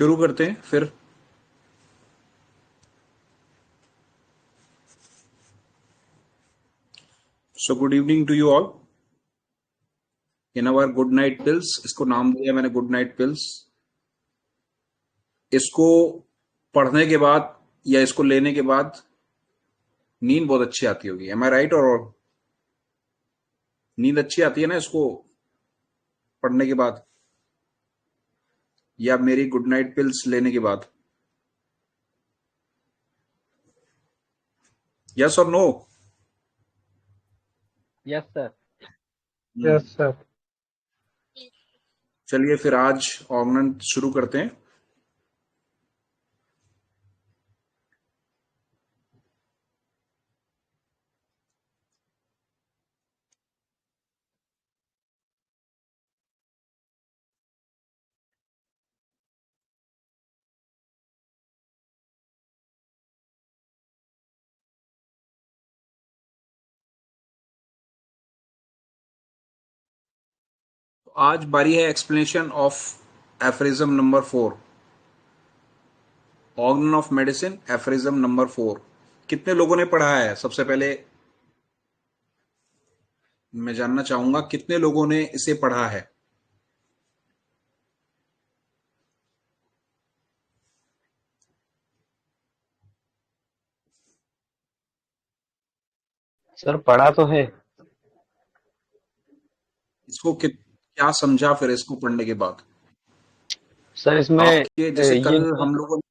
शुरू करते हैं फिर। So good evening to you all in our good night pills. इसको नाम दिया मैंने गुड नाइट पिल्स। इसको पढ़ने के बाद या इसको लेने के बाद नींद बहुत अच्छी आती होगी। एम आई राइट? और नींद अच्छी आती है ना इसको पढ़ने के बाद या मेरी गुड नाइट पिल्स लेने के बाद? यस और no? Yes sir. Yes sir. चलिए फिर आज ऑर्गन शुरू करते हैं। आज बारी है explanation of aphorism number 4, organ of medicine aphorism number 4। कितने लोगों ने पढ़ा है? सबसे पहले मैं जानना चाहूंगा कितने लोगों ने इसे पढ़ा है। सर पढ़ा तो है। इसको क्या समझा फिर इसको पढ़ने के बाद? सर इसमें आपके जैसे ये कल हम लोगों ने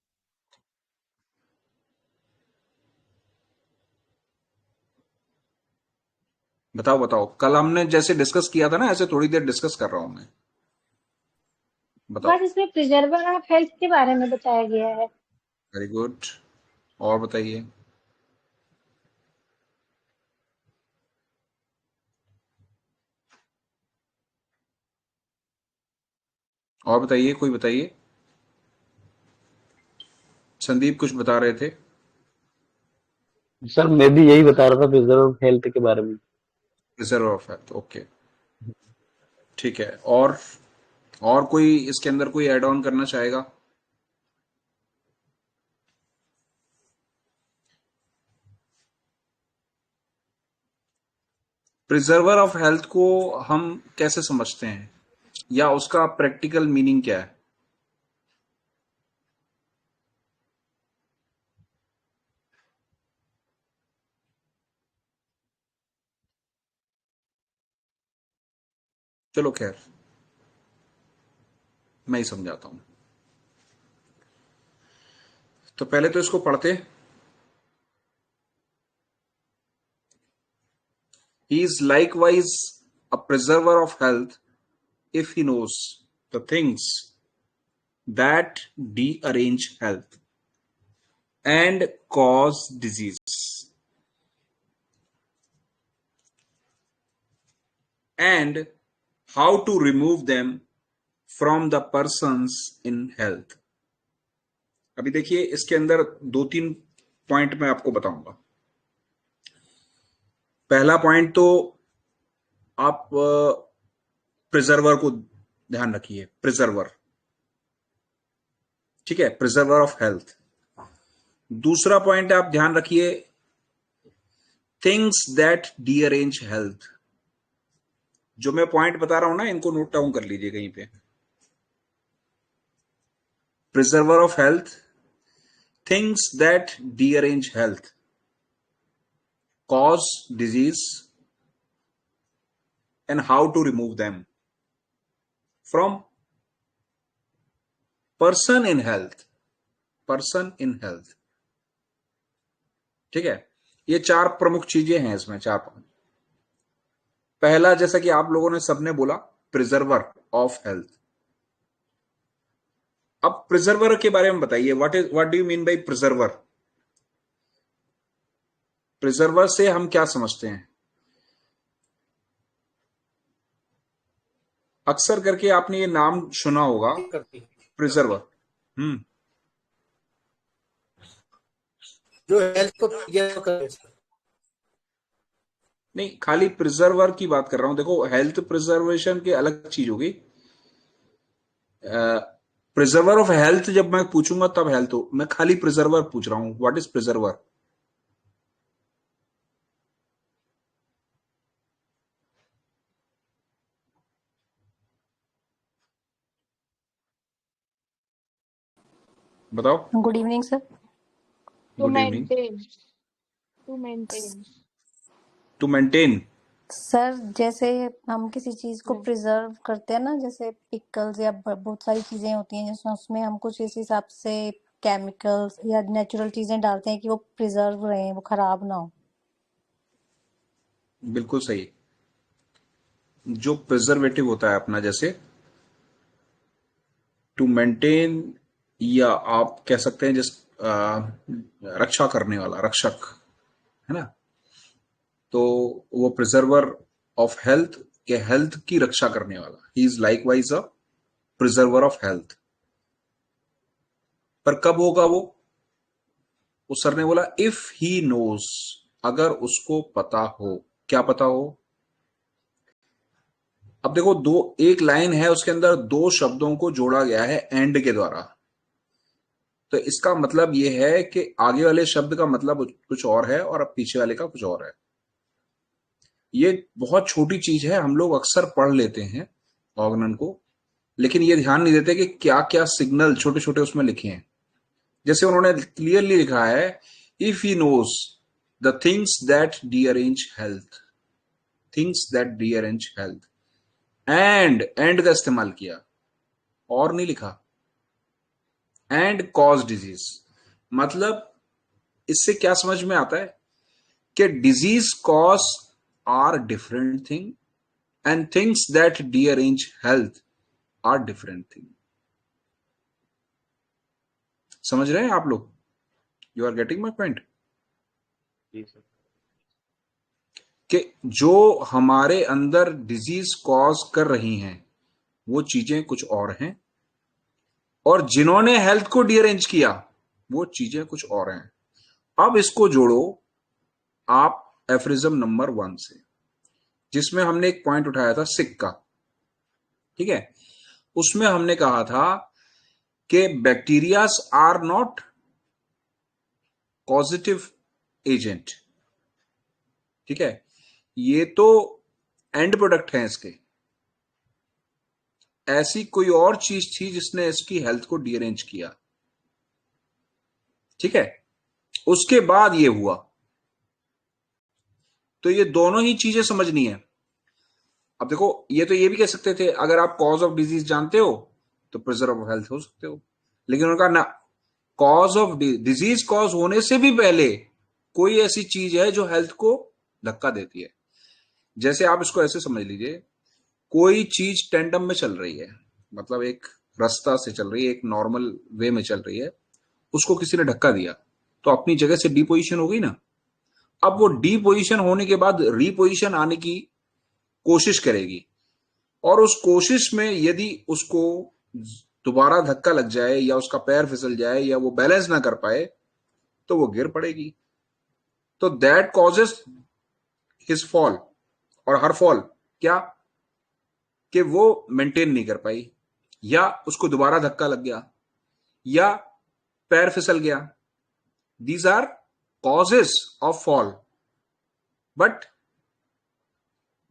बताओ कल हमने जैसे डिस्कस किया था ना, ऐसे थोड़ी देर डिस्कस कर रहा हूं मैं। बताओ। बस इसमें प्रिजर्वर ऑफ हेल्थ के बारे में बताया गया है। Very good. और बताइए। और बताइए, कोई बताइए। संदीप कुछ बता रहे थे। सर मैं भी यही बता रहा था प्रिजर्व हेल्थ के बारे में। रिजर्व ऑफ हेल्थ, ओके ठीक है। और कोई इसके अंदर कोई ऐड ऑन करना चाहेगा? प्रिजर्वर ऑफ हेल्थ को हम कैसे समझते हैं या उसका प्रैक्टिकल मीनिंग क्या है? चलो खैर, मैं ही समझाता हूं। तो पहले तो इसको पढ़ते। He is likewise a preserver of health if he knows the things that dearrange health and cause disease, and how to remove them from the persons in health। अभी देखिए इसके अंदर दो तीन पॉइंट मैं आपको बताऊंगा। पहला पॉइंट तो आप प्रिजर्वर को ध्यान रखिए। प्रिजर्वर, ठीक है, प्रिजर्वर ऑफ हेल्थ। दूसरा पॉइंट आप ध्यान रखिए, थिंग्स दैट डीअरेंज हेल्थ। जो मैं पॉइंट बता रहा हूं ना, इनको नोट डाउन कर लीजिए कहीं पे। Preserver of health, things that derange health, cause disease, and how to remove them from person in health. Person in health, ठीक है। ये चार प्रमुख चीजें हैं इसमें, चार पॉइंट। पहला, जैसा कि आप लोगों ने सबने बोला, प्रिजर्वर ऑफ हेल्थ। अब प्रिजर्वर के बारे में बताइए, what do you mean by preserver? Preserver से हम क्या समझते हैं? अक्सर करके आपने ये नाम सुना होगा, प्रिजर्वर। जो हेल्थ को प्रिजर्व करे। नहीं, खाली प्रिजर्वर की बात कर रहा हूं। देखो, हेल्थ प्रिजर्वेशन की अलग चीज होगी। प्रिजर्वर ऑफ हेल्थ जब मैं पूछूंगा तब हेल्थ हो, मैं खाली प्रिजर्वर पूछ रहा हूं, व्हाट इज प्रिजर्वर? बताओ। Good evening sir. Too good evening. Maintain to maintain to maintain. Sir जैसे हम किसी चीज को प्रिजर्व करते हैं ना, जैसे पिकल्स या बहुत सारी चीजें होती हैं जिसमें उसमें हम कुछ इस हिसाब से केमिकल्स या नेचुरल चीजें डालते हैं कि वो प्रिजर्व रहे, वो खराब ना हो। बिल्कुल सही। जो प्रिजर्वेटिव होता है अपना, जैसे टू मेंटेन, या आप कह सकते हैं जिस रक्षा करने वाला, रक्षक, है ना? तो वो प्रिजर्वर ऑफ हेल्थ के, हेल्थ की रक्षा करने वाला, he is likewise a preserver of health. पर कब होगा वो? उस सर ने बोला इफ ही नोज, अगर उसको पता हो। क्या पता हो? अब देखो, दो, एक लाइन है उसके अंदर दो शब्दों को जोड़ा गया है एंड के द्वारा। तो इसका मतलब यह है कि आगे वाले शब्द का मतलब कुछ और है और अब पीछे वाले का कुछ और है। ये बहुत छोटी चीज है, हम लोग अक्सर पढ़ लेते हैं ऑर्गनन को, लेकिन ये ध्यान नहीं देते कि क्या क्या सिग्नल छोटे छोटे उसमें लिखे हैं। जैसे उन्होंने क्लियरली लिखा है, if he knows the things that derange health, things that derange health, and का इस्तेमाल किया और नहीं लिखा, एंड कॉज डिजीज। मतलब इससे क्या समझ में आता है कि disease cause are different thing and things that derange health are different thing. समझ रहे हैं आप लोग? You are getting my point? जी सर। कि जो हमारे अंदर डिजीज कॉज कर रही हैं वो चीजें कुछ और हैं, और जिन्होंने हेल्थ को डीअरेंज किया वो चीजें कुछ और हैं। अब इसको जोड़ो आप एफरिज्म नंबर 1 से, जिसमें हमने एक पॉइंट उठाया था सिक का। ठीक है? उसमें हमने कहा था कि bacterias are not causative agent. ठीक है? ये तो एंड प्रोडक्ट हैं इसके। ऐसी कोई और चीज थी जिसने इसकी हेल्थ को डीअरेंज किया। ठीक है? उसके बाद ये हुआ। तो ये दोनों ही चीजें समझनी है। अब देखो, ये तो ये भी कह सकते थे अगर आप कॉज ऑफ डिजीज जानते हो तो प्रिजर्व ऑफ हेल्थ हो सकते हो, लेकिन उनका ना, कॉज ऑफ डिजीज कॉज होने से भी पहले कोई ऐसी चीज है जो हेल्थ को धक्का देती है। जैसे आप इसको ऐसे समझ लीजिए, कोई चीज टेंडम में चल रही है, मतलब एक रास्ता से चल रही है, एक नॉर्मल वे में चल रही है, उसको किसी ने धक्का दिया तो अपनी जगह से डी पोजिशन हो गई ना। अब वो डी पोजिशन होने के बाद रीपोजिशन आने की कोशिश करेगी, और उस कोशिश में यदि उसको दोबारा धक्का लग जाए या उसका पैर फिसल जाए या वो बैलेंस ना कर पाए तो वो गिर पड़ेगी। तो दैट कॉजेस हिज फॉल और हर फॉल। क्या? कि वो मेंटेन नहीं कर पाई, या उसको दोबारा धक्का लग गया, या पैर फिसल गया। These are causes of fall. But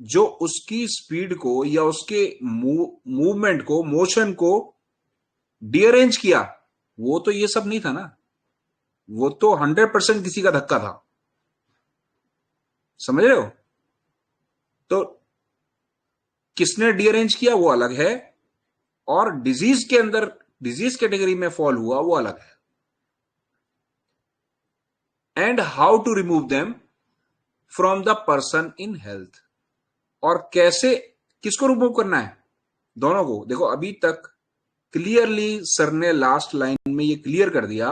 जो उसकी स्पीड को या उसके मूवमेंट को, मोशन को डीअरेंज किया, वो तो ये सब नहीं था ना। वो तो 100% किसी का धक्का था। समझ रहे हो? तो किसने डीअरेंज किया वो अलग है, और डिजीज के अंदर, डिजीज कैटेगरी में फॉल हुआ वो अलग है। And how to remove them from the person in health. और कैसे, किसको रिमूव करना है? दोनों को। देखो, अभी तक क्लियरली सर ने लास्ट लाइन में ये क्लियर कर दिया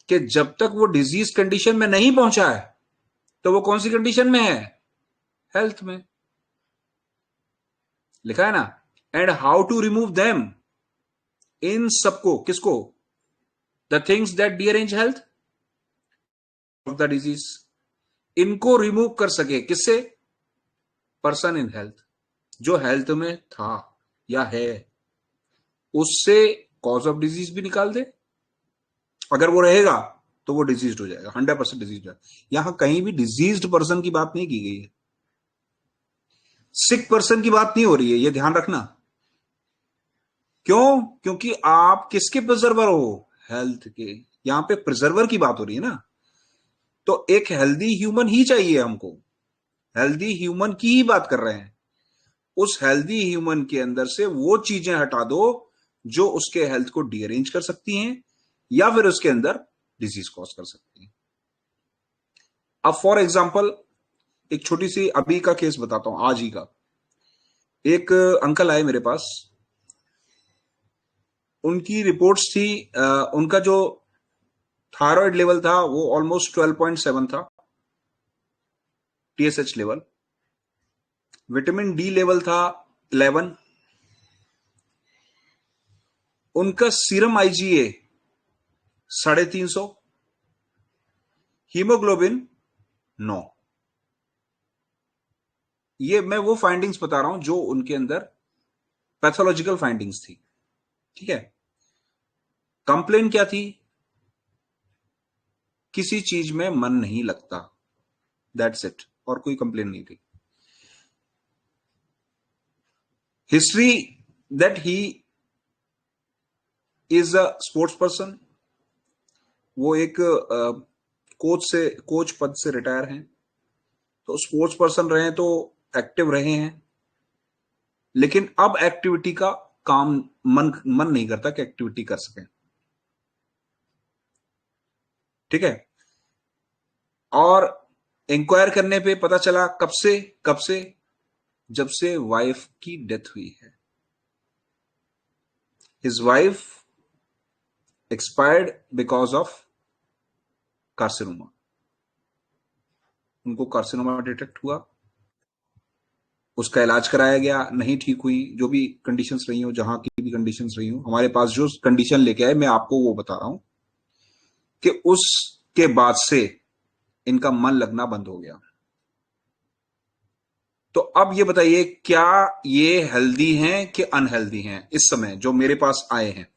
कि जब तक वो डिजीज कंडीशन में नहीं पहुंचा है तो वो कौन सी कंडीशन में है? हेल्थ में। लिखा है ना, and how to remove them, इन सबको, किसको? The things that derange health of the disease. इनको रिमूव कर सके किससे? पर्सन इन हेल्थ, जो हेल्थ में था या है, उससे कॉज ऑफ डिजीज भी निकाल दे, अगर वो रहेगा तो वो डिजीज हो जाएगा, 100% डिजीज है। यहां कहीं भी डिजीज्ड पर्सन की बात नहीं की गई है, सिक पर्सन की बात नहीं हो रही है, ये ध्यान रखना। क्यों? क्योंकि आप किसके प्रिजर्वर हो? हेल्थ के। यहां पे प्रिजर्वर की बात हो रही है ना, तो एक हेल्दी ह्यूमन ही चाहिए हमको, हेल्दी ह्यूमन की ही बात कर रहे हैं। उस हेल्दी ह्यूमन के अंदर से वो चीजें हटा दो जो उसके हेल्थ को डीअरेंज कर सकती हैं या फिर उसके अंदर डिजीज कॉज कर सकती हैं। अब फॉर एग्जाम्पल एक छोटी सी अभी का केस बताता हूं, आज ही का। एक अंकल आए मेरे पास, उनकी रिपोर्ट्स थी, उनका जो थायराइड लेवल था वो ऑलमोस्ट 12.7 था, TSH level. Vitamin D level था 11। उनका सीरम आईजीए 350, हीमोग्लोबिन 9। ये मैं वो फाइंडिंग्स बता रहा हूं जो उनके अंदर पैथोलॉजिकल फाइंडिंग्स थी, ठीक है। कंप्लेन क्या थी? किसी चीज में मन नहीं लगता, दैट्स इट, और कोई कंप्लेन नहीं थी। History that he is a sports person, वो एक कोच पद से रिटायर हैं, तो स्पोर्ट्स पर्सन रहे तो एक्टिव रहे हैं, लेकिन अब एक्टिविटी का काम मन नहीं करता कि एक्टिविटी कर सकें, ठीक है। और इंक्वायर करने पे पता चला कब से, जब से वाइफ की डेथ हुई है। His wife expired because of carcinoma. उनको कार्सिनोमा डिटेक्ट हुआ, उसका इलाज कराया गया, नहीं ठीक हुई, जो भी कंडीशंस रही हो, जहां की भी कंडीशंस रही हो, हमारे पास जो कंडीशन लेके आए मैं आपको वो बता रहा हूं कि उसके बाद से इनका मन लगना बंद हो गया। तो अब ये बताइए, क्या ये हेल्दी हैं कि अनहेल्दी हैं इस समय जो मेरे पास आए हैं?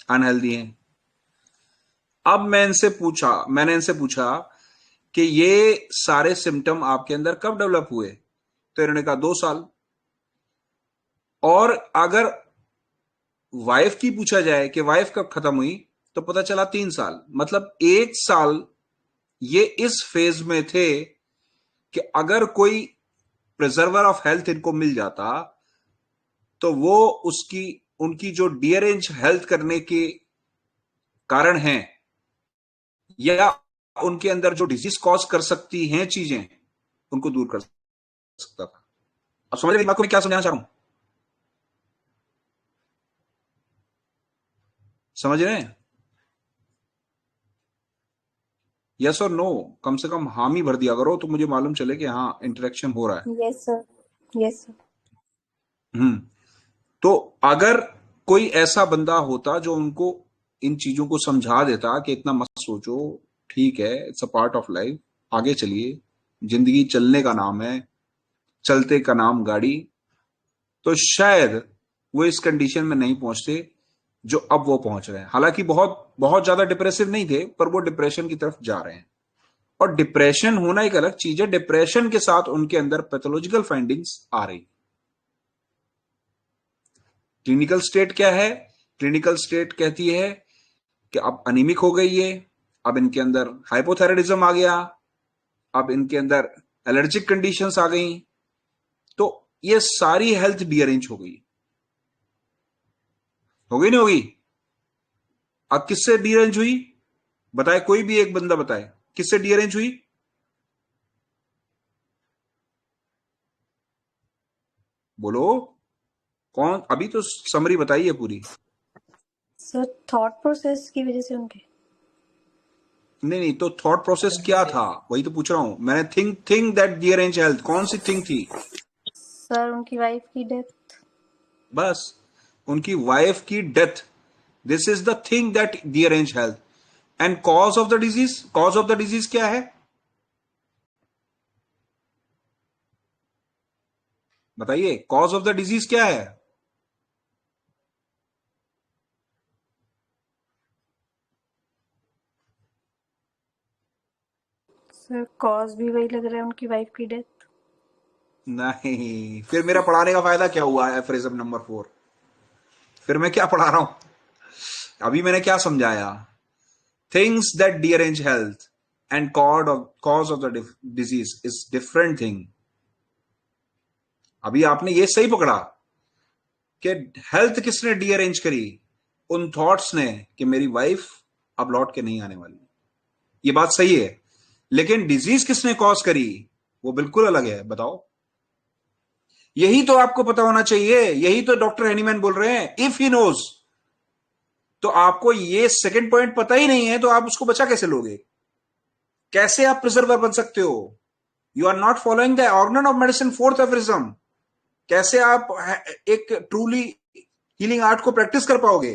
अनहेल्दी हैं। अब मैंने इनसे पूछा कि ये सारे सिम्टम आपके अंदर कब डेवलप हुए? तो इन्होंने कहा 2 साल। और अगर वाइफ की पूछा जाए कि वाइफ कब खत्म हुई, तो पता चला 3 साल। मतलब 1 साल ये इस फेज में थे कि अगर कोई प्रिजर्वर ऑफ हेल्थ इनको मिल जाता तो वो उनकी जो डीअरेंज हेल्थ करने के कारण हैं या उनके अंदर जो डिजीज कॉज कर सकती हैं चीजें, उनको दूर कर सकता था। अब समझ रहे बात को मैं क्या समझाना चाह रहा हूं? समझ रहे हैं? यस और नो, कम से कम हामी भर दिया करो तो मुझे मालूम चले कि हाँ इंटरेक्शन हो रहा है। Yes sir, yes sir. तो अगर कोई ऐसा बंदा होता जो उनको इन चीजों को समझा देता कि इतना मत सोचो, ठीक है, it's a part of life, आगे चलिए, जिंदगी चलने का नाम है, चलते का नाम गाड़ी, तो शायद वो इस कंडीशन में नहीं पहुंचते जो अब वो पहुंच रहे हैं। हालांकि बहुत बहुत ज्यादा डिप्रेसिव नहीं थे, पर वो डिप्रेशन की तरफ जा रहे हैं। और डिप्रेशन होना एक अलग चीज है, डिप्रेशन के साथ उनके अंदर पैथोलॉजिकल फाइंडिंग्स आ रही। क्लिनिकल स्टेट क्या है? क्लिनिकल स्टेट कहती है कि अब अनीमिक हो गई है, अब इनके अंदर हाइपोथायराइडिज्म आ गया, अब इनके अंदर एलर्जिक कंडीशंस आ गई, तो ये सारी हेल्थ डीअरेंज हो गई। नहीं होगी? अब किससे डीअरेंज हुई बताए? कोई भी एक बंदा बताए किससे डीअरेंज हुई? बोलो कौन? अभी तो समरी बताइए पूरी। सर थॉट प्रोसेस की वजह से उनके। नहीं, तो थॉट प्रोसेस क्या था वही तो पूछ रहा हूं मैंने। थिंक दैट डीअरेंज हेल्थ, कौन सी थिंग थी? सर उनकी वाइफ की डेथ। बस, उनकी वाइफ की death, this is the thing that derange health. And cause of the disease, cause of the disease क्या है? बताइए कॉज ऑफ द डिजीज क्या है? सर कॉज भी वही लग रहा है, उनकी वाइफ की डेथ। नहीं, फिर मेरा पढ़ाने का फायदा क्या हुआ? एफरिज्म नंबर 4 फिर मैं क्या पढ़ा रहा हूं? अभी मैंने क्या समझाया? Things that derange health and cause of the disease is different thing. अभी आपने ये सही पकड़ा कि हेल्थ किसने डीअरेंज करी? उन थॉट्स ने कि मेरी वाइफ अब लौट के नहीं आने वाली। ये बात सही है, लेकिन डिजीज किसने कॉज करी वो बिल्कुल अलग है। बताओ, यही तो आपको पता होना चाहिए। यही तो डॉक्टर हैनीमैन बोल रहे हैं, इफ ही नोज। तो आपको ये सेकंड पॉइंट पता ही नहीं है तो आप उसको बचा कैसे लोगे? कैसे आप प्रिजर्वर बन सकते हो? You are not following the organon of medicine, fourth aphorism. कैसे आप एक ट्रूली हीलिंग आर्ट को प्रैक्टिस कर पाओगे?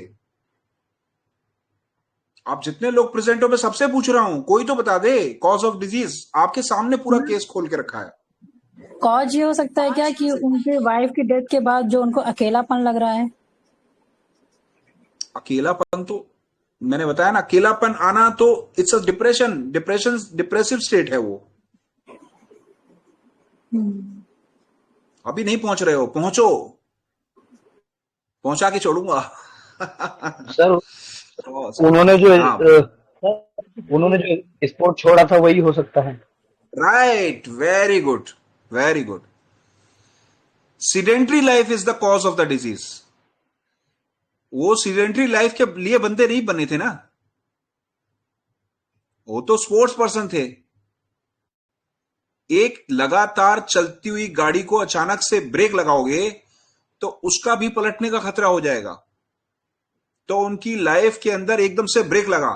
आप जितने लोग प्रेजेंट हो, मैं सबसे पूछ रहा हूं, कोई तो बता दे कॉज ऑफ डिजीज। आपके सामने पूरा केस खोल के रखा है। कॉज ये हो सकता है क्या कि उनके वाइफ की डेथ के बाद जो उनको अकेलापन लग रहा है? अकेलापन तो मैंने बताया ना, अकेलापन आना तो इट्स अ डिप्रेसिव स्टेट है वो। अभी नहीं पहुंच रहे हो, पहुंचो, पहुंचा के छोड़ूंगा। सर उन्होंने जो हाँ, उन्होंने जो स्पोर्ट छोड़ा था वही हो सकता है। Right, very good, very good. Sedentary life is the cause of the disease. वो सीडेंट्री लाइफ के लिए बंदे नहीं बने थे ना, वो तो स्पोर्ट्स पर्सन थे। एक लगातार चलती हुई गाड़ी को अचानक से ब्रेक लगाओगे तो उसका भी पलटने का खतरा हो जाएगा। तो उनकी लाइफ के अंदर एकदम से ब्रेक लगा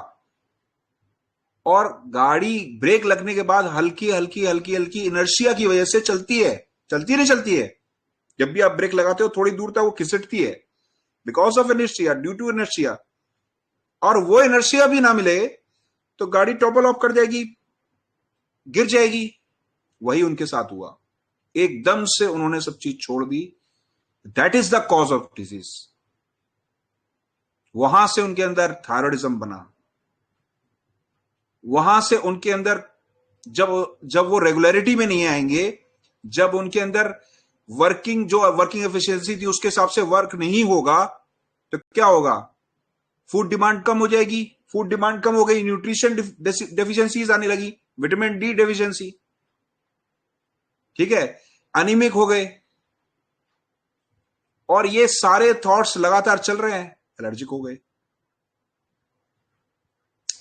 और गाड़ी ब्रेक लगने के बाद हल्की हल्की हल्की हल्की इनर्शिया की वजह से चलती है। चलती नहीं चलती है? जब भी आप ब्रेक लगाते हो थोड़ी दूर तक वो खिसकती है, because of inertia, due to inertia. और वो इनर्शिया भी ना मिले तो गाड़ी टॉपल ऑफ कर जाएगी, गिर जाएगी। वही उनके साथ हुआ, एकदम से उन्होंने सब चीज छोड़ दी। That is the cause of disease. वहां से उनके अंदर थायराइडिज्म बना, वहां से उनके अंदर जब जब वो रेगुलरिटी में नहीं आएंगे, जब उनके अंदर वर्किंग एफिशिएंसी थी उसके हिसाब से वर्क नहीं होगा, तो क्या होगा? फूड डिमांड कम हो जाएगी। फूड डिमांड कम हो गई, न्यूट्रिशन डेफिशिएंसीज आने लगी, विटामिन डी डेफिशिएंसी, ठीक है, अनिमिक हो गए। और ये सारे थॉट्स लगातार चल रहे हैं, एलर्जिक हो गए।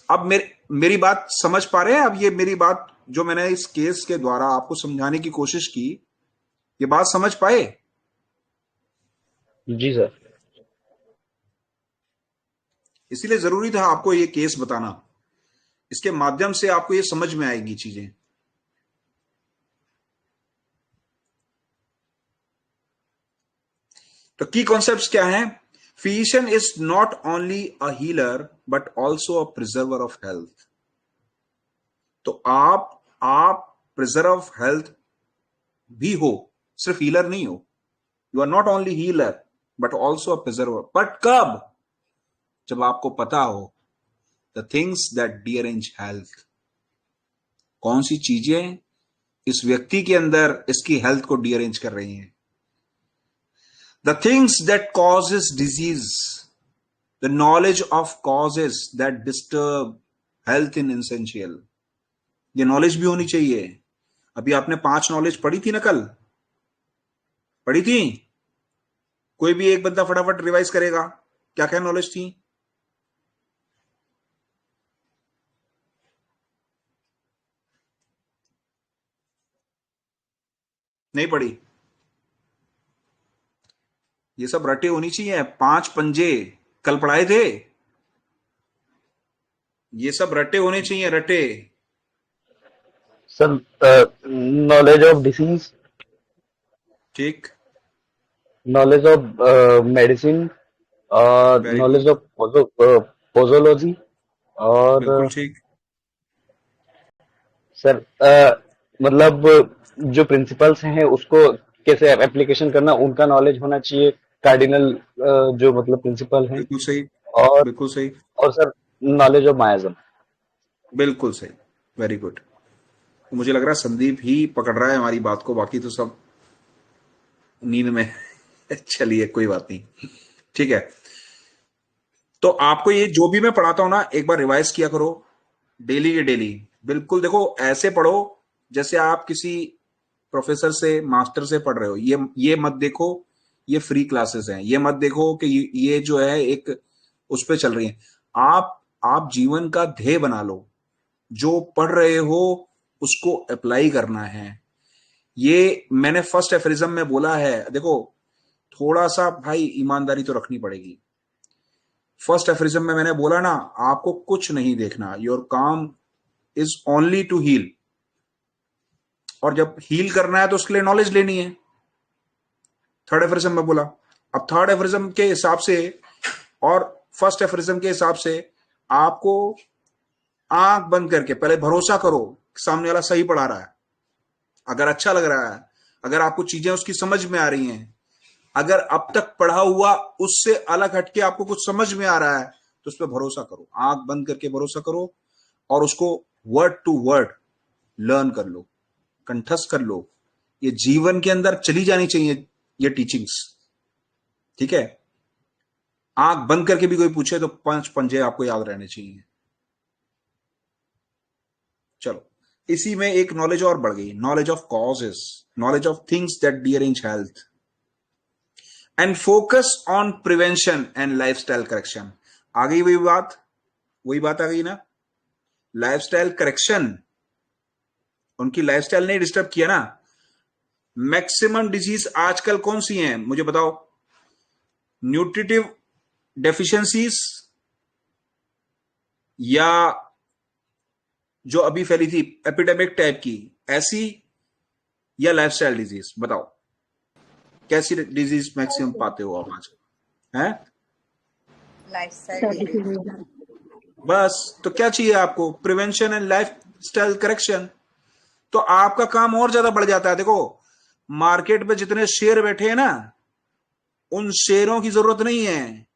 अब मेरी बात समझ पा रहे हैं? अब ये मेरी बात जो मैंने इस केस के द्वारा आपको समझाने की कोशिश की, ये बात समझ पाए? जी सर। इसीलिए जरूरी था आपको ये केस बताना। इसके माध्यम से आपको ये समझ में आएगी चीजें। तो की कॉन्सेप्ट्स क्या हैं? Physician is not only a healer but also a preserver of health. तो आप प्रिजर्व ऑफ हेल्थ भी हो, सिर्फ हीलर नहीं हो। You are not only healer but also a preserver. But कब? जब आपको पता हो the things that derange health. कौन सी चीजें इस व्यक्ति के अंदर इसकी हेल्थ को डीअरेंज कर रही हैं? The things that causes disease, the knowledge of causes that disturb health in essential. ये नॉलेज भी होनी चाहिए। अभी आपने 5 नॉलेज पढ़ी थी ना, कल पढ़ी थी? कोई भी एक बंदा फटाफट रिवाइज करेगा, क्या क्या नॉलेज थी? नहीं पढ़ी? ये सब रटे होनी चाहिए। 5 पंजे कल पढ़ाए थे, ये सब रटे होने चाहिए, रटे। सर नॉलेज ऑफ डिसीज, ठीक, नॉलेज ऑफ मेडिसिन, और वेरी गुड, नॉलेज ऑफ पोजोलॉजी, बिल्कुल और ठीक। सर मतलब जो प्रिंसिपल्स हैं उसको कैसे एप्लीकेशन करना, उनका नॉलेज होना चाहिए। कार्डिनल जो मतलब प्रिंसिपल हैं। बिल्कुल सही, और बिल्कुल सही, और सर नॉलेज ऑफ मायाज़म। बिल्कुल सही, वेरी गुड। मुझे लग रहा है संदीप ही पकड़ रहा है हमारी बात को, बाकी तो सब नींद में चलिए कोई बात नहीं, ठीक है। तो आपको ये जो भी मैं पढ़ाता हूं ना, एक बार रिवाइज किया करो डेली के डेली। बिल्कुल देखो, ऐसे पढ़ो जैसे आप किसी प्रोफेसर से, मास्टर से पढ़ रहे हो। ये मत देखो ये फ्री क्लासेस हैं, ये मत देखो कि ये जो है एक उस पे चल रही है। आप जीवन का ध्येय बना लो, जो पढ़ रहे हो उसको अप्लाई करना है। ये मैंने फर्स्ट एफरिज्म में बोला है, देखो थोड़ा सा भाई ईमानदारी तो रखनी पड़ेगी। फर्स्ट एफरिज्म में मैंने बोला ना, आपको कुछ नहीं देखना, योर काम इज ओनली टू हील। और जब हील करना है तो उसके लिए नॉलेज लेनी है। थर्ड एफरिज्म में बोला। अब थर्ड एफरिज्म के हिसाब से और फर्स्ट एफरिज्म के हिसाब से आपको आंख बंद करके पहले भरोसा करो सामने वाला सही पढ़ा रहा है। अगर अच्छा लग रहा है, अगर आपको चीजें उसकी समझ में आ रही हैं, अगर अब तक पढ़ा हुआ उससे अलग हटके आपको कुछ समझ में आ रहा है, तो उस पर भरोसा करो, आंख बंद करके भरोसा करो और उसको वर्ड टू वर्ड लर्न कर लो, कंठस्थ कर लो। ये जीवन के अंदर चली जानी चाहिए ये टीचिंग्स, ठीक है। आंख बंद करके भी कोई पूछे तो 5 पंजे आपको याद रहने चाहिए। चलो, इसी में एक नॉलेज और बढ़ गई, knowledge of causes, knowledge of things that derange health and focus on prevention and lifestyle correction. आ गई वही बात आ गई ना, लाइफस्टाइल करेक्शन। उनकी लाइफस्टाइल ने डिस्टर्ब किया ना। मैक्सिमम डिजीज आजकल कौन सी हैं मुझे बताओ? न्यूट्रिटिव डेफिशिएंसीज, या जो अभी फैली थी एपिडेमिक टाइप की ऐसी, या लाइफस्टाइल डिजीज? बताओ कैसी डिजीज मैक्सिमम पाते हो आप आज? हैं? लाइफस्टाइल शादी की डिजीज। वजह। बस, तो क्या चाहिए आपको? Prevention and lifestyle correction. तो आपका काम और ज्यादा बढ़ जाता है। देखो, मार्केट में जितने शेयर बैठे हैं ना, उन शेयरों की जरूरत नहीं है,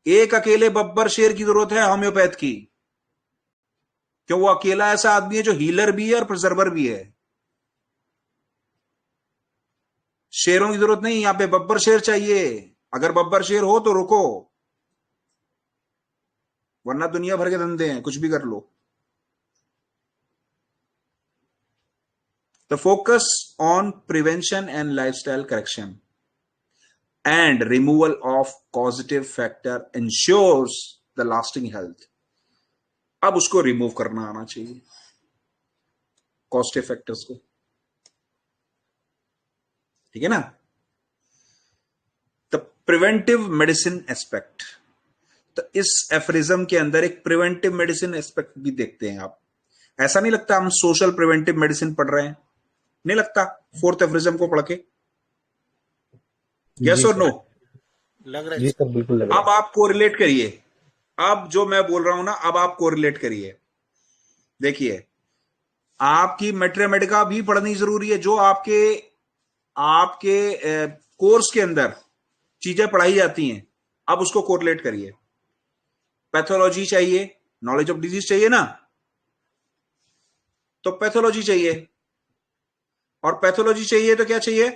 एक अकेले बब्बर शेर की जरूरत है होम्योपैथ की। क्यों? वो अकेला ऐसा आदमी है जो हीलर भी है और प्रिजर्वर भी है। शेरों की जरूरत नहीं, यहां पे बब्बर शेर चाहिए। अगर बब्बर शेर हो तो रुको, वरना दुनिया भर के धंधे हैं, कुछ भी कर लो। The focus on prevention and lifestyle correction and removal of causative factor ensures the lasting health. अब उसको रिमूव करना आना चाहिए, कॉस्टिव फैक्टर्स को, ठीक है ना। The preventive medicine aspect. तो इस एफरिज्म के अंदर एक प्रिवेंटिव मेडिसिन एस्पेक्ट भी देखते हैं आप। ऐसा नहीं लगता हम सोशल प्रिवेंटिव मेडिसिन पढ़ रहे हैं? नहीं लगता फोर्थ एफरिज्म को पढ़ के? यस जी और सर। नो? लग रहा जी सर, बिल्कुल लग रहा अब आप कोरिलेट करिए, अब जो मैं बोल रहा हूं ना, अब आप कोरिलेट करिए। देखिए, आपकी मैथमेटिका भी पढ़नी जरूरी है, जो आपके आपके कोर्स के अंदर चीजें पढ़ाई जाती हैं। अब उसको कोरिलेट करिए। पैथोलॉजी चाहिए, नॉलेज ऑफ डिजीज चाहिए ना, तो पैथोलॉजी चाहिए। और पैथोलॉजी चाहिए तो क्या चाहिए?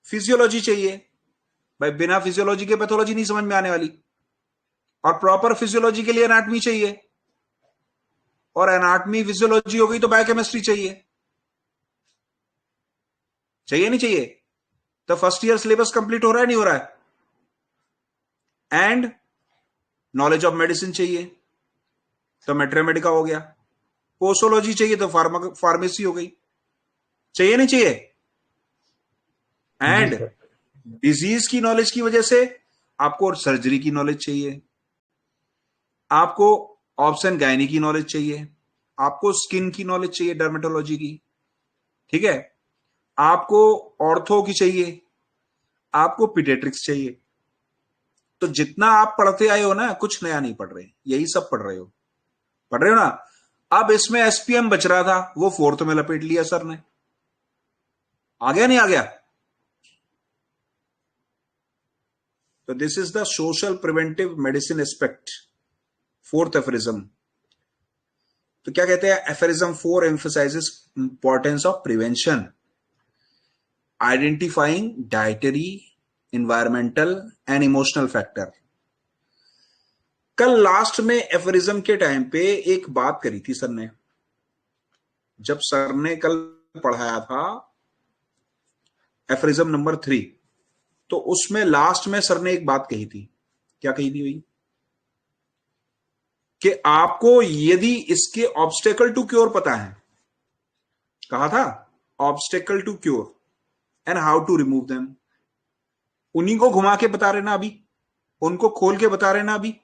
फिजियोलॉजी चाहिए। भाई बिना फिजियोलॉजी के पैथोलॉजी नहीं समझ में आने वाली। और प्रॉपर फिजियोलॉजी के लिए एनाटमी चाहिए, और एनाटमी फिजियोलॉजी हो गई तो बायोकेमिस्ट्री चाहिए। चाहिए नहीं चाहिए? तो फर्स्ट ईयर सिलेबस कंप्लीट हो रहा है नहीं हो रहा है? एंड नॉलेज ऑफ मेडिसिन चाहिए तो मैथमेटिका हो गया। पोस्टोलॉजी चाहिए तो फार्मेसी हो गई। चाहिए नहीं चाहिए? है। जी एंड सर। डिजीज की नॉलेज की वजह से आपको सर्जरी की नॉलेज चाहिए, आपको ऑप्शन गायनी की नॉलेज चाहिए, आपको स्किन की नॉलेज चाहिए, डर्मेटोलॉजी की, ठीक है, आपको ऑर्थो की चाहिए, आपको पीडियाट्रिक्स चाहिए। तो जितना आप पढ़ते आए हो ना, कुछ नया नहीं पढ़ रहे, यही सब पढ़ रहे हो ना। अब इसमें एसपीएम बच रहा था, वो फोर्थ में लपेट लिया सर ने। आ गया नहीं आ गया? तो this is the social preventive medicine aspect, fourth aphorism. तो क्या कहते हैं? Aphorism 4 emphasises importance of prevention, identifying dietary, environmental and emotional factor. कल लास्ट में एफरिज्म के टाइम पे एक बात करी थी सर ने, जब सर ने कल पढ़ाया था एफरिज्म नंबर 3, तो उसमें लास्ट में सर ने एक बात कही थी। क्या कही थी भाई? कि आपको यदि इसके ऑब्स्टेकल टू क्योर पता है, कहा था obstacle to cure and how to remove them, उन्हीं को घुमा के बता रहे ना अभी, उनको खोल के बता रहे ना अभी,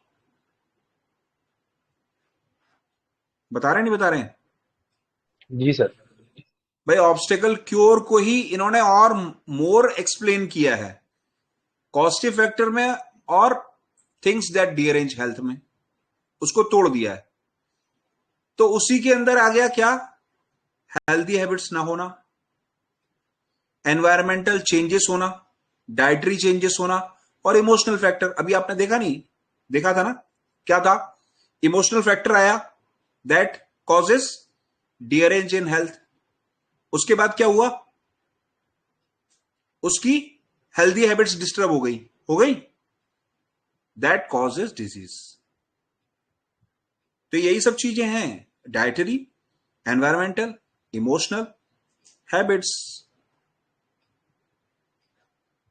बता रहे नहीं बता रहे हैं? जी सर। भाई ऑब्स्टेकल क्योर को ही इन्होंने और मोर एक्सप्लेन किया है, कॉस्टिव फैक्टर में और थिंग्स दैट डिअरेंज हेल्थ में, उसको तोड़ दिया है। तो उसी के अंदर आ गया क्या? हेल्दी हैबिट्स ना होना, एनवायरमेंटल चेंजेस होना, डाइटरी चेंजेस होना और इमोशनल फैक्टर। अभी आपने देखा नहीं, देखा था ना, क्या था? इमोशनल फैक्टर आया दैट कॉजेस डिअरेंज इन हेल्थ। उसके बाद क्या हुआ? उसकी हेल्दी हैबिट्स डिस्टर्ब हो गई, दैट कॉजेस डिजीज। तो यही सब चीजें हैं, डाइटरी, एनवायरमेंटल, इमोशनल, हैबिट्स।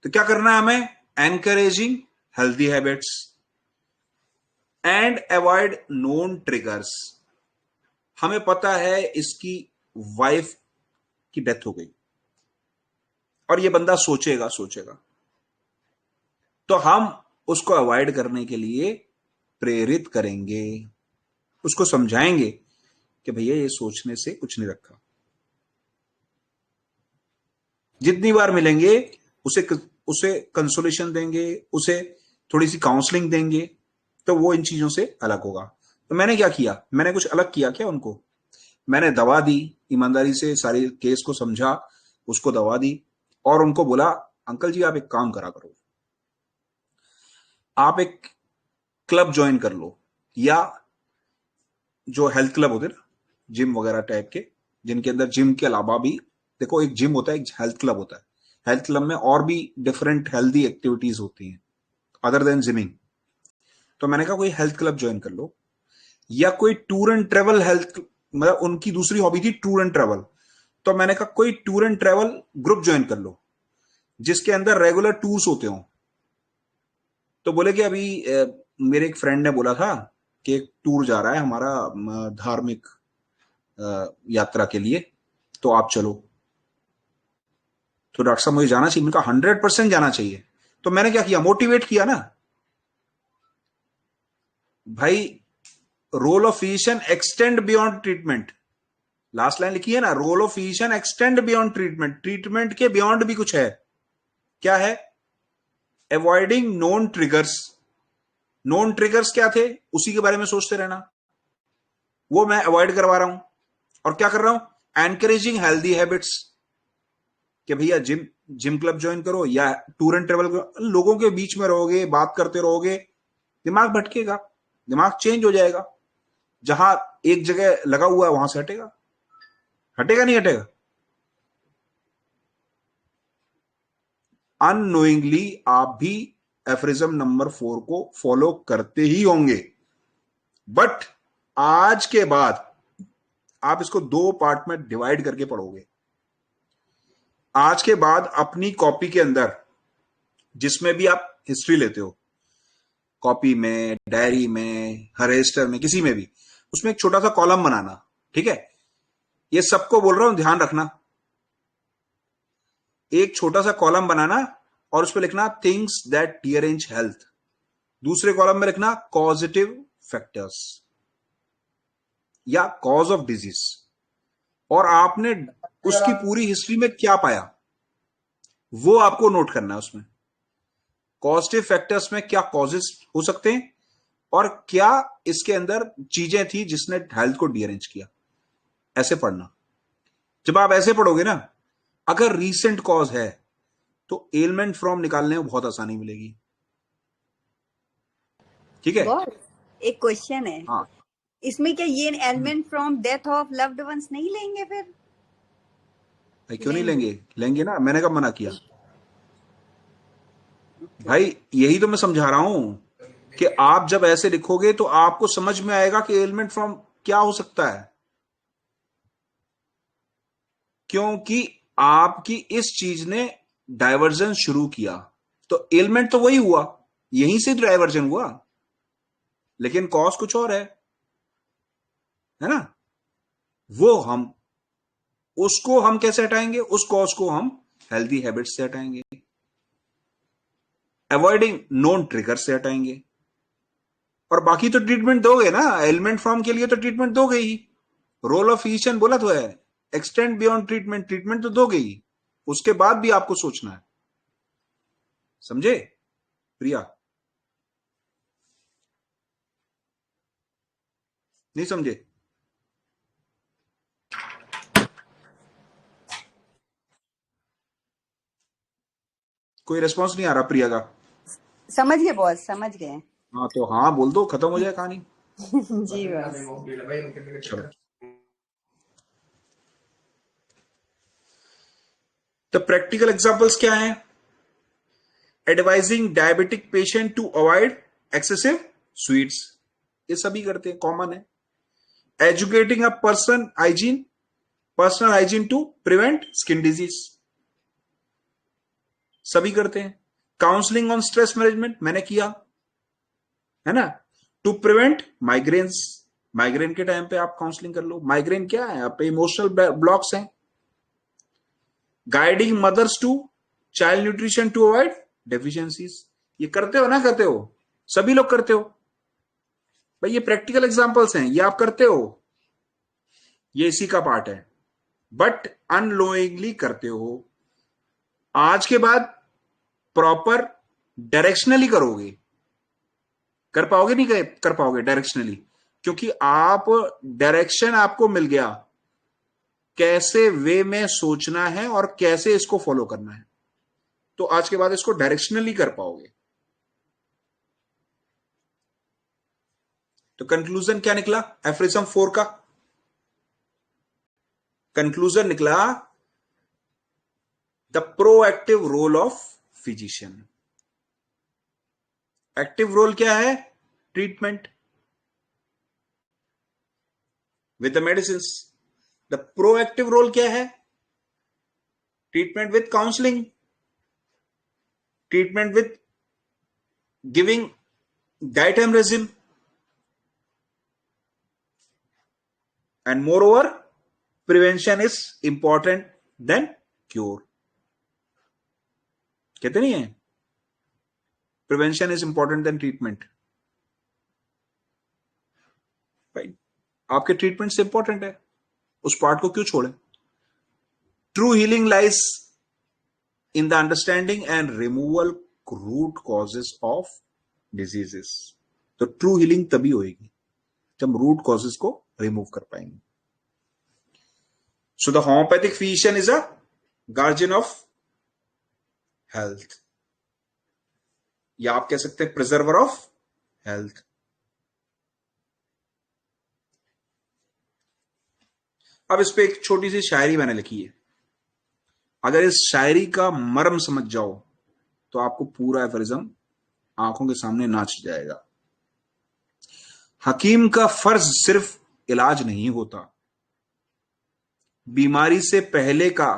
तो क्या करना है हमें? Encouraging healthy habits and avoid known triggers. हमें पता है इसकी वाइफ की डेथ हो गई और ये बंदा सोचेगा, तो हम उसको अवॉइड करने के लिए प्रेरित करेंगे, उसको समझाएंगे कि भैया ये सोचने से कुछ नहीं रखा। जितनी बार मिलेंगे उसे कंसोलेशन देंगे, उसे थोड़ी सी काउंसलिंग देंगे, तो वो इन चीजों से अलग होगा। तो मैंने क्या किया? मैंने कुछ अलग किया क्या उनको? मैंने दवा दी, ईमानदारी से सारी केस को समझा, उसको दवा दी और उनको बोला अंकल जी आप एक काम करा करो, आप एक क्लब ज्वाइन कर लो, या जो हेल्थ क्लब होते ना, जिम वगैरह टाइप के, जिनके अंदर जिम के अलावा भी, देखो एक जिम होता है, एक हेल्थ क्लब होता है, हेल्थ क्लब में और भी डिफरेंट हेल्दी एक्टिविटीज होती हैं अदर देन जिमिंग। तो मैंने कहा कोई हेल्थ क्लब ज्वाइन कर लो, या कोई टूर एंड ट्रेवल हेल्थ, मतलब उनकी दूसरी हॉबी थी टूर एंड ट्रेवल, तो मैंने कहा कोई tour and travel group join कर लो जिसके अंदर रेगुलर टूर्स होते हो। तो बोले कि अभी मेरे एक फ्रेंड ने बोला था कि एक टूर जा रहा है हमारा धार्मिक यात्रा के लिए, तो आप चलो। तो डॉक्टर साहब मुझे जाना चाहिए। मैंने कहा 100% जाना चाहिए। तो मैंने क्या किया? मोटिवेट किया ना भाई। Role of physician extend beyond treatment, last line लिखी है ना, role of physician extend beyond treatment, treatment के बियॉन्ड भी कुछ है। क्या है? Avoiding known triggers. Known triggers क्या थे? उसी के बारे में सोचते रहना, वो मैं अवॉइड करवा रहा हूं। और क्या कर रहा हूं? एनकरेजिंग हेल्दी हैबिट्स, कि भैया जिम क्लब ज्वाइन करो या टूर एंड ट्रेवल करो। लोगों के बीच में रहोगे, बात करते रहोगे, दिमाग भटकेगा, दिमाग चेंज हो जाएगा। जहां एक जगह लगा हुआ है वहां से हटेगा, हटेगा नहीं हटेगा? अननोइंगली आप भी एफरिज्म नंबर 4 को फॉलो करते ही होंगे, बट आज के बाद आप इसको 2 पार्ट में डिवाइड करके पढ़ोगे। आज के बाद अपनी कॉपी के अंदर, जिसमें भी आप हिस्ट्री लेते हो, कॉपी में, डायरी में, रजिस्टर में, किसी में भी, उसमें एक छोटा सा कॉलम बनाना। ठीक है? ये सबको बोल रहा हूं, ध्यान रखना। एक छोटा सा कॉलम बनाना और उस पर लिखना थिंग्स दैट डिअरेंज हेल्थ। दूसरे कॉलम में लिखना कॉजेटिव फैक्टर्स या कॉज ऑफ डिजीज। और आपने उसकी पूरी हिस्ट्री में क्या पाया वो आपको नोट करना है। उसमें कॉजेटिव फैक्टर्स में क्या कॉजेस हो सकते हैं और क्या इसके अंदर चीजें थी जिसने हेल्थ को डिअरेंज किया। ऐसे पढ़ना। जब आप ऐसे पढ़ोगे ना, अगर रीसेंट कॉज है तो एलिमेंट फ्रॉम निकालने में बहुत आसानी मिलेगी। ठीक है, बॉस एक क्वेश्चन है, हाँ इसमें क्या ये element from death of loved ones नहीं लेंगे फिर? भाई, क्यों नहीं लेंगे? लेंगे ना, मैंने कब मना किया भाई? यही तो मैं समझा रहा हूं कि आप जब ऐसे लिखोगे तो आपको समझ में आएगा कि एलिमेंट फ्रॉम क्या हो सकता है, क्योंकि आपकी इस चीज ने डाइवर्जन शुरू किया। तो एलिमेंट तो वही हुआ, यहीं से डाइवर्जन हुआ, लेकिन कॉज कुछ और है ना? वो हम उसको हम कैसे हटाएंगे? उस कॉज को हम हेल्दी हैबिट्स से हटाएंगे, अवॉइडिंग नॉन ट्रिगर से हटाएंगे। और बाकी तो ट्रीटमेंट दोगे ना, एलिमेंट फॉर्म के लिए तो ट्रीटमेंट दोगे ही। रोल ऑफ फिजिशियन बोला तो है, एक्सटेंड बियॉन्ड ट्रीटमेंट, ट्रीटमेंट तो दोगे ही, उसके बाद भी आपको सोचना है। समझे प्रिया? नहीं समझे? कोई रिस्पॉन्स नहीं आ रहा प्रिया का। समझ गए बॉस, समझ गए। हाँ तो हाँ बोल दो, खत्म हो जाए कहानी। जी बॉस। चलो, तो प्रैक्टिकल एग्जांपल्स क्या हैं? Advising diabetic patient to avoid excessive sweets, ये सभी करते हैं, कॉमन है। Educating a personal hygiene to prevent skin disease, सभी करते हैं। काउंसलिंग ऑन स्ट्रेस मैनेजमेंट, मैंने किया है ना। टू प्रिवेंट माइग्रेन्स, माइग्रेन के टाइम पे आप काउंसलिंग कर लो। माइग्रेन क्या है? आप पे इमोशनल ब्लॉक्स हैं। Guiding mothers to child nutrition to avoid deficiencies, ये करते हो ना? करते हो, सभी लोग करते हो भाई, ये प्रैक्टिकल एग्जांपल्स हैं, ये आप करते हो, ये इसी का पार्ट है, बट अनलोइंगली करते हो। आज के बाद प्रॉपर डायरेक्शनली करोगे, कर पाओगे? नहीं कर पाओगे डायरेक्शनली, क्योंकि आप डायरेक्शन आपको मिल गया, कैसे वे में सोचना है और कैसे इसको फॉलो करना है, तो आज के बाद इसको डायरेक्शनली कर पाओगे। तो कंक्लूजन क्या निकला एफरिज्म 4 का? कंक्लूजन निकला the proactive role of physician. Active role क्या है? Treatment with the medicine. The proactive role क्या है? Treatment with counselling, treatment with giving diet and regime, and moreover prevention is important than cure। कहते नहीं है prevention is important then treatment? भाई आपके treatment से इंपॉर्टेंट है, उस पार्ट को क्यों छोड़े? True healing lies in the understanding and removal root causes of diseases. तो ट्रू हीलिंग तभी होगी जब रूट कॉजेस को रिमूव कर पाएंगे। So the homoeopathic physician is a guardian of health, या आप कह सकते हैं प्रिजर्वर ऑफ हेल्थ। अब इस पे एक छोटी सी शायरी मैंने लिखी है, अगर इस शायरी का मर्म समझ जाओ तो आपको पूरा एफरिज्म आंखों के सामने नाच जाएगा। हकीम का फर्ज सिर्फ इलाज नहीं होता, बीमारी से पहले का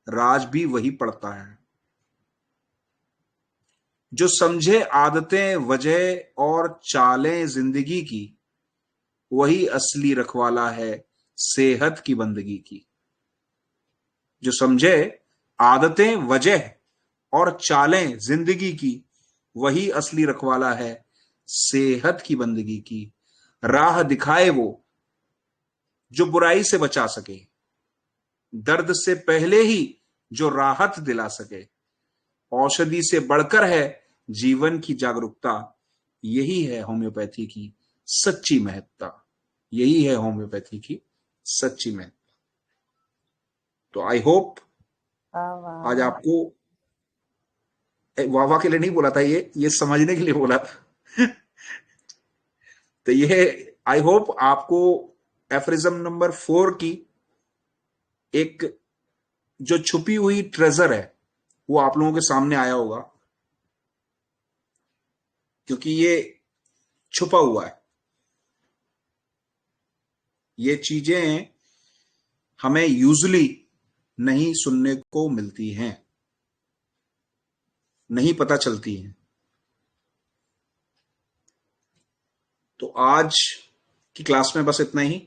राज भी वही पड़ता है। जो समझे आदतें, वजह और चालें जिंदगी की, वही असली रखवाला है सेहत की बंदगी की। जो समझे आदतें, वजह और चालें जिंदगी की, वही असली रखवाला है सेहत की बंदगी की। राह दिखाए वो जो बुराई से बचा सके, दर्द से पहले ही जो राहत दिला सके। औषधि से बढ़कर है जीवन की जागरूकता, यही है होम्योपैथी की सच्ची महत्ता, यही है होम्योपैथी की सच्ची महत्ता। तो आई होप वाह आज वाह। आपको वाह वाह के लिए नहीं बोला था, ये समझने के लिए बोला था। तो ये आई होप आपको एफरिज्म नंबर 4 की एक जो छुपी हुई ट्रेजर है वो आप लोगों के सामने आया होगा, क्योंकि ये छुपा हुआ है। ये चीजें हमें यूजुअली नहीं सुनने को मिलती हैं, नहीं पता चलती हैं। तो आज की क्लास में बस इतना ही।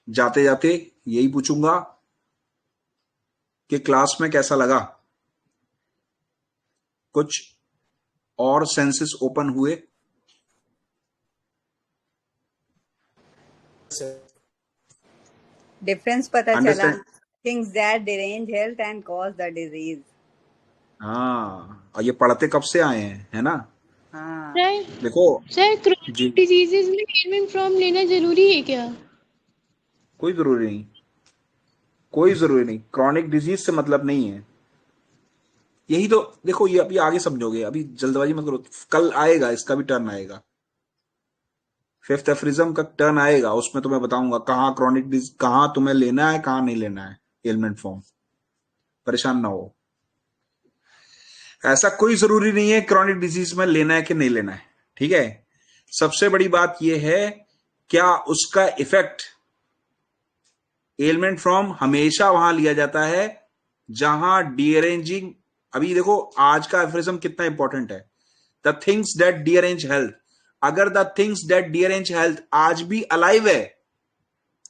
जाते जाते यही पूछूंगा कि क्लास में कैसा लगा, कुछ और सेंसेस ओपन हुए? डिफरेंस पता चला। Understand? Things that derange health and cause the disease. हाँ, और ये पढ़ते कब से आए हैं, है ना? हाँ सर देखो सर जी, क्रोनिक डिजीजेज में एलमेंट फ्रॉम लेना जरूरी है क्या? कोई जरूरी नहीं, कोई जरूरी नहीं। क्रॉनिक डिजीज से मतलब नहीं है। यही तो देखो, ये अभी आगे समझोगे, अभी जल्दबाजी मत करो। कल आएगा, इसका भी टर्न आएगा, फिफ्थ एफरिज्म का टर्न आएगा, उसमें तुम्हें बताऊंगा कहाँ क्रॉनिक डिजीज, कहाँ तुम्हें लेना है, कहाँ नहीं लेना है एलिमेंट फॉर्म। परेशान ना हो, ऐसा कोई जरूरी नहीं है क्रॉनिक डिजीज में लेना है कि नहीं लेना है, ठीक है? सबसे बड़ी बात यह है क्या उसका इफेक्ट, एलिमेंट फ्रॉम हमेशा वहां लिया जाता है जहां डीअरेंजिंग। अभी देखो आज का एफरिज्म कितना इंपॉर्टेंट है, the things that derange health. अगर the things that derange health आज भी अलाइव है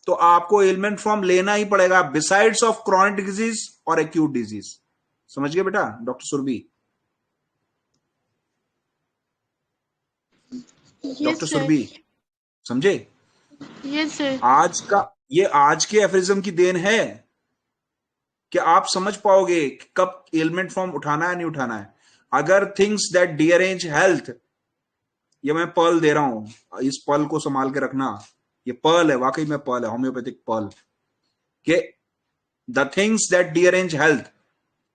तो आपको एलिमेंट फॉर्म लेना ही पड़ेगा, बिसाइड्स ऑफ क्रॉनिक डिजीज और एक्यूट डिजीज। समझ गए बेटा doctor Surabhi? Doctor yes sir. Surabhi समझे? Yes sir. आज के एफरिज्म की देन है कि आप समझ पाओगे कि कब एलिमेंट फॉर्म उठाना है नहीं उठाना है। अगर थिंग्स दैट डीअरेंज हेल्थ, ये मैं पर्ल दे रहा हूं, इस पर्ल को संभाल के रखना, ये पर्ल है, वाकई में पर्ल है, होम्योपैथिक पर्ल, के the things that derange health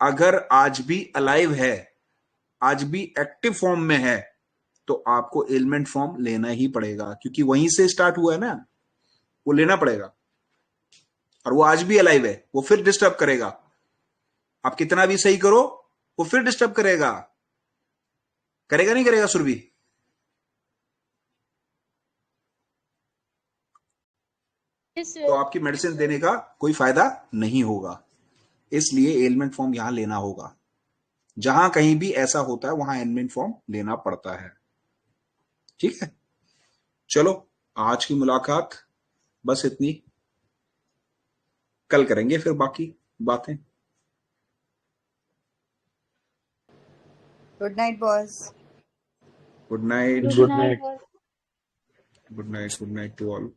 अगर आज भी अलाइव है, आज भी एक्टिव फॉर्म में है, तो आपको एलिमेंट फॉर्म लेना ही पड़ेगा, क्योंकि वहीं से स्टार्ट हुआ है ना, वो लेना पड़ेगा। और वो आज भी अलाइव है, वो फिर डिस्टर्ब करेगा, आप कितना भी सही करो वो फिर डिस्टर्ब करेगा। करेगा नहीं करेगा सुरभि? यस तो सर। आपकी मेडिसिन देने का कोई फायदा नहीं होगा, इसलिए एलिमेंट फॉर्म यहां लेना होगा। जहां कहीं भी ऐसा होता है वहां एलिमेंट फॉर्म लेना पड़ता है, ठीक है? चलो, आज की मुलाकात बस इतनी, कल करेंगे फिर बाकी बातें। Good night boss. Good night, good good night. Night. Good night, good night to all.